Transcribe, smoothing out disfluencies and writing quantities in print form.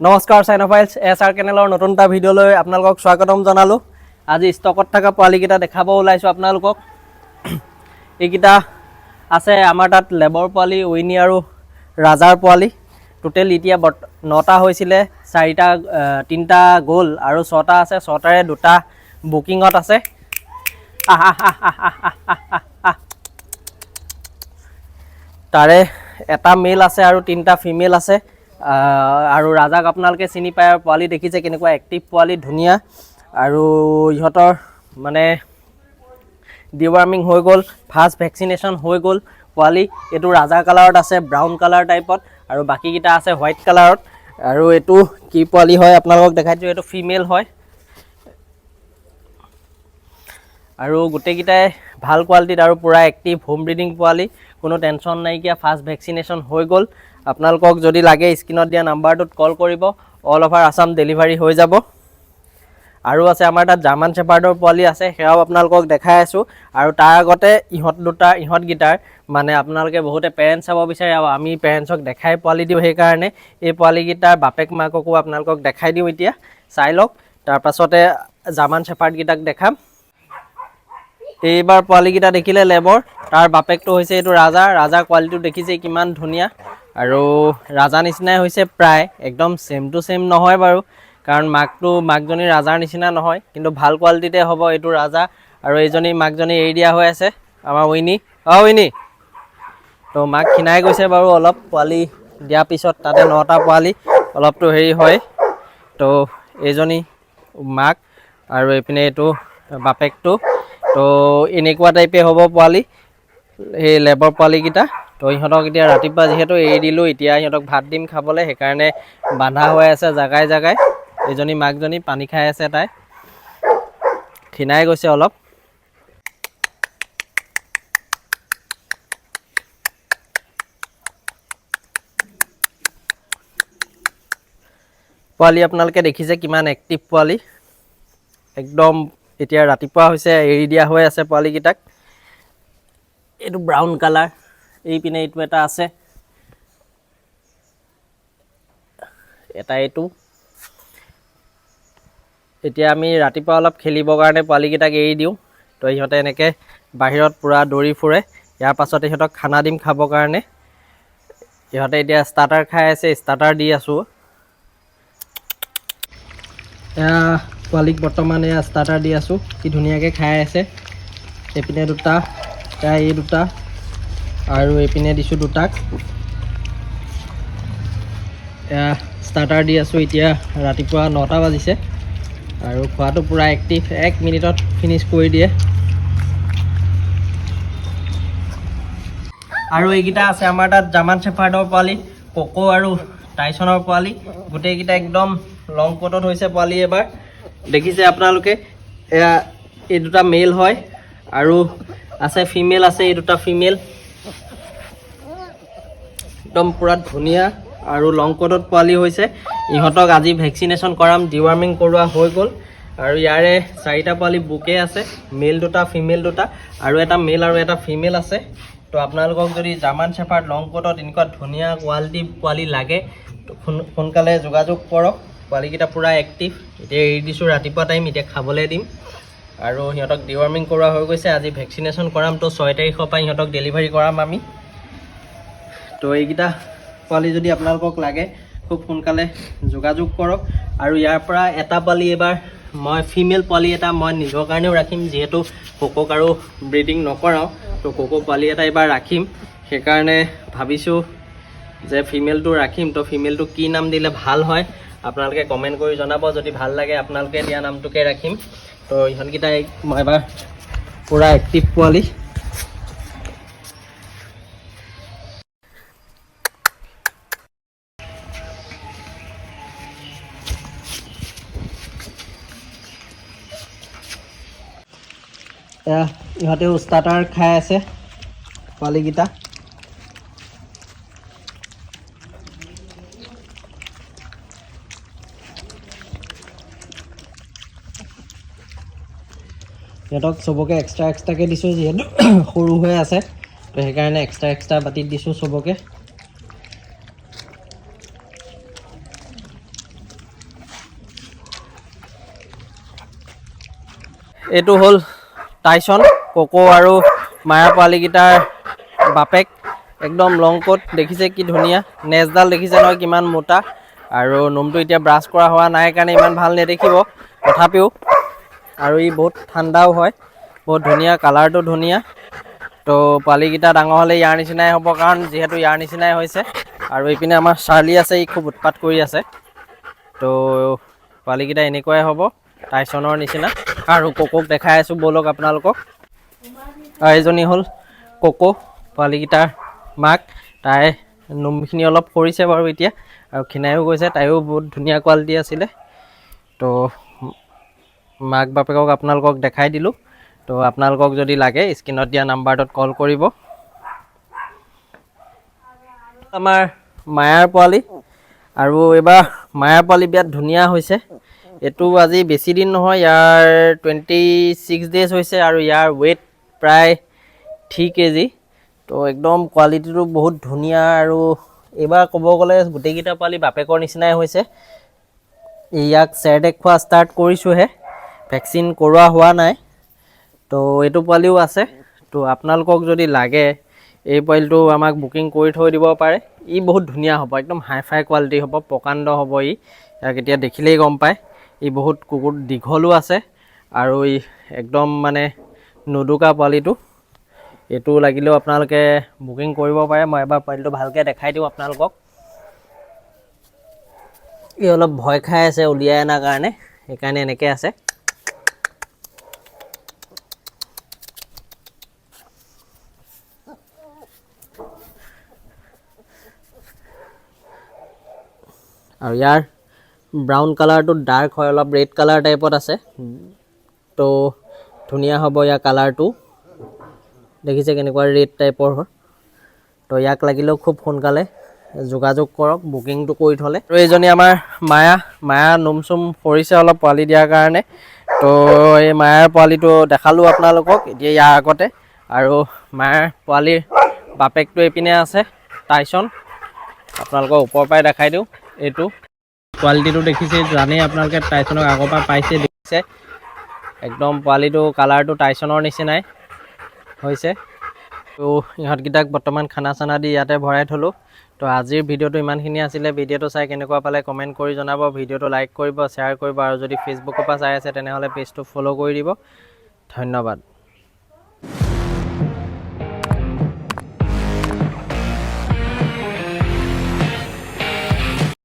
নমস্কাৰ চাইনোফাইলছ SR কেনেলৰ নতুন এটা ভিডিঅ'লৈ আপোনালোকক স্বাগতম জনালোঁ। আজি ষ্টকত থকা পোৱালিকেইটা দেখাব ওলাইছোঁ আপোনালোকক। এইকেইটা আছে আমাৰ তাত লেবৰ পোৱালি, উইনি আৰু ৰাজাৰ পোৱালি। টোটেল এতিয়া 9টা হৈছিলে, 3টা গ'ল আৰু 6টা আছে। 6টাৰে 2টা বুকিঙত আছে। তাৰে এটা মেল আছে আৰু 3টা ফিমেল আছে। আৰু ৰাজাক আপোনালোকে চিনি পায় আৰু পোৱালি দেখিছে কেনেকুৱা এক্টিভ পোৱালি, ধুনীয়া। আৰু ইহঁতৰ মানে ডিৱাৰ্মিং হৈ গ'ল, ফাৰ্ষ্ট ভেকচিনেশ্যন হৈ গ'ল পোৱালি। এইটো ৰাজাৰ কালাৰত আছে, ব্ৰাউন কালাৰ টাইপত, আৰু বাকীকেইটা আছে হোৱাইট কালাৰত। আৰু এইটো কি পোৱালি হয় আপোনালোকক দেখাই দিছোঁ, এইটো ফিমেল হয়। আৰু গোটেইকেইটাই ভাল কোৱালিটিত আৰু পূৰা এক্টিভ হোম ব্ৰিডিং পোৱালি, কোনো টেনশ্যন নাইকিয়া, ফাৰ্ষ্ট ভেকচিনেশ্যন হৈ গ'ল। আপোনালোকক যদি লাগে স্ক্ৰীনত দিয়া নাম্বাৰটোত কল কৰিব, অল অভাৰ আছাম ডেলিভাৰী হৈ যাব। আৰু আছে আমাৰ তাত জাৰ্মান শ্বেপাৰ্ডৰ পোৱালি আছে, সেয়াও আপোনালোকক দেখাই আছোঁ। আৰু তাৰ আগতে ইহঁতকেইটাৰ মানে আপোনালোকে বহুতে পেৰেণ্টছ চাব বিচাৰে, আৰু আমি পেৰেণ্টছক দেখাই পোৱালি দিওঁ। সেইকাৰণে এই পোৱালিকেইটাৰ বাপেক মাককো আপোনালোকক দেখাই দিওঁ। এতিয়া চাই লওক, তাৰপাছতে জাৰ্মান শ্বেপাৰ্ডকেইটাক দেখাম। এইবাৰ পোৱালিকেইটা দেখিলে লেবৰ, তাৰ বাপেকটো হৈছে এইটো ৰাজাৰ কোৱালিটিটো দেখিছে কিমান ধুনীয়া। আৰু ৰাজা নিচিনাই হৈছে প্ৰায়, একদম ছেম টু ছেম নহয় বাৰু, কাৰণ মাকজনী ৰাজাৰ নিচিনা নহয়, কিন্তু ভাল কোৱালিটিতে হ'ব এইটো ৰাজা। আৰু এইজনী মাকজনী এৰি দিয়া হৈ আছে, আমাৰ উইনি। উইনি তো মাক ক্ষীণাই গৈছে বাৰু অলপ, পোৱালি দিয়াৰ পিছত তাতে 9টা পোৱালি অলপতো হেৰি হয়। তো এইজনী মাক আৰু এইপিনে এইটো বাপেকটো। তো এনেকুৱা টাইপে হ'ব পোৱালি, এই লেবৰ পোৱালিকেইটা। তো ইহঁতক এতিয়া ৰাতিপুৱা যিহেতু এৰি দিলোঁ, এতিয়া ইহঁতক ভাত দিম খাবলৈ, সেইকাৰণে বান্ধা হৈ আছে জাগাই জাগাই। এইজনী মাকজনী পানী খাই আছে, তাই ক্ষীণাই গৈছে অলপ। পোৱালি আপোনালোকে দেখিছে কিমান এক্টিভ পোৱালি, একদম এতিয়া ৰাতিপুৱা হৈছে, এৰি দিয়া হৈ আছে পোৱালিকেইটাক। এইটো ব্ৰাউন কালাৰ, এইপিনে এইটো এটা আছে, এটা এইটো। এতিয়া আমি ৰাতিপুৱা অলপ খেলিবৰ কাৰণে পোৱালিকেইটাক এৰি দিওঁ। তো ইহঁতে এনেকৈ বাহিৰত পূৰা দৌৰি ফুৰে। ইয়াৰ পাছত ইহঁতক খানা দিম খাবৰ কাৰণে। ইহঁতে এতিয়া ষ্টাৰ্টাৰ খাই আছে, ষ্টাৰ্টাৰ দি আছোঁ। পোৱালিক বৰ্তমান এয়া ষ্টাৰ্টাৰ দি আছোঁ, কি ধুনীয়াকৈ খাই আছে। এইপিনে 2টা, এই 2টা, আৰু এইপিনে দিছোঁ 2টাক। ষ্টাৰ্টাৰ দি আছোঁ। এতিয়া ৰাতিপুৱা 9টা বাজিছে, আৰু খোৱাটো পূৰা এক্টিভ, 1 মিনিটত ফিনিছ কৰি দিয়ে। আৰু এইকেইটা আছে আমাৰ তাত জাৰ্মান শ্বেপাৰ্ডৰ পোৱালি, কোকো আৰু টাইচনৰ পোৱালি। গোটেইকেইটা একদম লং কোটত হৈছে পোৱালি এবাৰ, দেখিছে আপোনালোকে। এই 2টা মেল হয়, আৰু আছে ফিমেল আছে, এই 2টা ফিমেল। একদম পূৰা ধুনীয়া আৰু লং কোটত পোৱালি হৈছে। ইহঁতক আজি ভেকচিনেশ্যন কৰাম, ডিৱাৰ্মিং কৰোৱা হৈ গ'ল। আৰু ইয়াৰে 4টা পোৱালি বুকে আছে, মেল 2টা ফিমেল 2টা, আৰু এটা মেল আৰু এটা ফিমেল আছে। তো আপোনালোকক যদি জাৰ্মান শ্বেপাৰ্ড লং কোটত এনেকুৱা ধুনীয়া কোৱালিটি পোৱালি লাগে, তো সোনকালে যোগাযোগ কৰক। পোৱালিকেইটা পূৰা এক্টিভ। এতিয়া এৰি দিছোঁ ৰাতিপুৱা টাইম, এতিয়া খাবলৈ দিম। আৰু সিহঁতক ডিৱাৰ্মিং কৰোৱা হৈ গৈছে, আজি ভেকচিনেশ্যন কৰাম। তো 6 তাৰিখৰ পৰা ইহঁতক ডেলিভাৰী কৰাম আমি। তো এইকেইটা পোৱালি যদি আপোনালোকক লাগে, খুব সোনকালে যোগাযোগ কৰক। আৰু ইয়াৰ পৰা এটা পোৱালি এবাৰ মই ফিমেল পোৱালি এটা মই নিজৰ কাৰণেও ৰাখিম, যিহেতু কোকক আৰু ব্ৰিডিং নকৰাওঁ। তো কোকো পোৱালি এটা এবাৰ ৰাখিম, সেইকাৰণে ভাবিছোঁ যে ফিমেলটো ৰাখিম। তো ফিমেলটো কি নাম দিলে ভাল হয় আপোনালোকে কমেণ্ট কৰি জনাব। যদি ভাল লাগে আপোনালোকে দিয়া নামটোকে ৰাখিম। তো ইহঁতকেইটা মই এবাৰ পূৰা এক্টিভ পোৱালি। ইহঁতেও ষ্টাৰ্টাৰ খাই আছে পোৱালিকেইটা। সিহঁতক চবকে এক্সট্ৰাকৈ দিছোঁ, যিহেতু সৰু হৈ আছে। তো সেইকাৰণে এক্সট্ৰা বাতিত দিছোঁ চবকে। এইটো হ'ল টাইচন, কোকো আৰু মায়াৰ পোৱালিকেইটাৰ বাপেক। একদম লং কোট, দেখিছে কি ধুনীয়া। নেজডাল দেখিছে নহয় কিমান মোটা। আৰু নোমটো এতিয়া ব্ৰাছ কৰা হোৱা নাই কাৰণে ইমান ভাল নেদেখিব, তথাপিও। আৰু ই বহুত ঠাণ্ডাও হয়, বহুত ধুনীয়া, কালাৰটো ধুনীয়া। তো পোৱালিকেইটা ডাঙৰ হ'লে ইয়াৰ নিচিনাই হ'ব, কাৰণ যিহেতু ইয়াৰ নিচিনাই হৈছে। আৰু এইপিনে আমাৰ চাৰ্লি আছে, ই খুব উৎপাত কৰি আছে। তো পোৱালিকেইটা এনেকুৱাই হ'ব, টাইচনৰ নিচিনা। আৰু কোকক দেখাই আছোঁ ব'লক আপোনালোকক। আৰু এইজনী হ'ল কোকো, পোৱালিকেইটাৰ মাক। তাই নোমখিনি অলপ সৰিছে বাৰু এতিয়া, আৰু ক্ষীণায়ো গৈছে। তাইও বহুত ধুনীয়া কোৱালিটি আছিলে। তো মাক বাপেকক আপোনালোকক দেখাই দিলোঁ। তো আপোনালোকক যদি লাগে স্ক্ৰীনত দিয়া নাম্বাৰটোত কল কৰিব। আমাৰ মায়াৰ পোৱালি, আৰু এইবাৰ মায়াৰ পোৱালি বিৰাট ধুনীয়া হৈছে। এইটো আজি বেছি দিন নহয়, ইয়াৰ 26 ডেজ হৈছে। আৰু ইয়াৰ ৱেইট প্ৰায় 3 kg। তো একদম কোৱালিটিটো বহুত ধুনীয়া। আৰু এইবাৰ ক'ব গ'লে গোটেইকেইটা পোৱালি বাপেকৰ নিচিনাই হৈছে। ইয়াক চেৰডেক খোৱা ষ্টাৰ্ট কৰিছোঁহে, ভেকচিন কৰোৱা হোৱা নাই। তো এইটো পোৱালিও আছে। তো আপোনালোকক যদি লাগে এই পোৱালিটো আমাক বুকিং কৰি থৈ দিব পাৰে। ই বহুত ধুনীয়া হ'ব, একদম হাই ফাই কোৱালিটি হ'ব, প্ৰকাণ্ড হ'ব। ইয়াক এতিয়া দেখিলেই গম পায়। ই বহুত কুকুৰ দীঘলো আছে, আৰু ই একদম মানে নুদুকা পোৱালিটো। এইটো লাগিলেও আপোনালোকে বুকিং কৰিব পাৰে। মই এবাৰ পোৱালিটো ভালকৈ দেখাই দিওঁ আপোনালোকক। ই অলপ ভয় খাই আছে উলিয়াই অনাৰ কাৰণে, সেইকাৰণে এনেকৈ আছে। আৰু ইয়াৰ ব্ৰাউন কালাৰটো ডাৰ্ক হয়, অলপ ৰেড কালাৰ টাইপত আছে। তো ধুনীয়া হ'ব ইয়াৰ কালাৰটো, দেখিছে কেনেকুৱা ৰেড টাইপৰ হয়। তো ইয়াক লাগিলেও খুব সোনকালে যোগাযোগ কৰক, বুকিংটো কৰি থ'লে। আৰু এইজনী আমাৰ মায়া নোম চোম সৰিছে অলপ পোৱালি দিয়াৰ কাৰণে। তো এই মায়াৰ পোৱালিটো দেখালোঁ আপোনালোকক এতিয়া ইয়াৰ আগতে। আৰু মায়াৰ পোৱালিৰ বাপেকটো এইপিনে আছে, টাইচন। আপোনালোকক ওপৰৰ পৰাই দেখাই দিওঁ। এইটো কোৱালিটিটো দেখিছে, জানেই আপোনালোকে টাইচনক আগৰ পৰা পাইছে, দেখিছে। একদম পোৱালিটো কালাৰটো টাইচনৰ নিচিনাই হৈছে। তো ইহঁতকেইটাক বৰ্তমান খানা চানা দি ইয়াতে ভৰাই থ'লোঁ। তো আজিৰ ভিডিঅ'টো ইমানখিনি আছিলে। ভিডিঅ'টো চাই কেনেকুৱা পালে কমেণ্ট কৰি জনাব। ভিডিঅ'টো লাইক কৰিব, শ্বেয়াৰ কৰিব, আৰু যদি ফেচবুকৰ পৰা চাই আছে তেনেহ'লে পেজটো ফ'ল' কৰি দিব। ধন্যবাদ।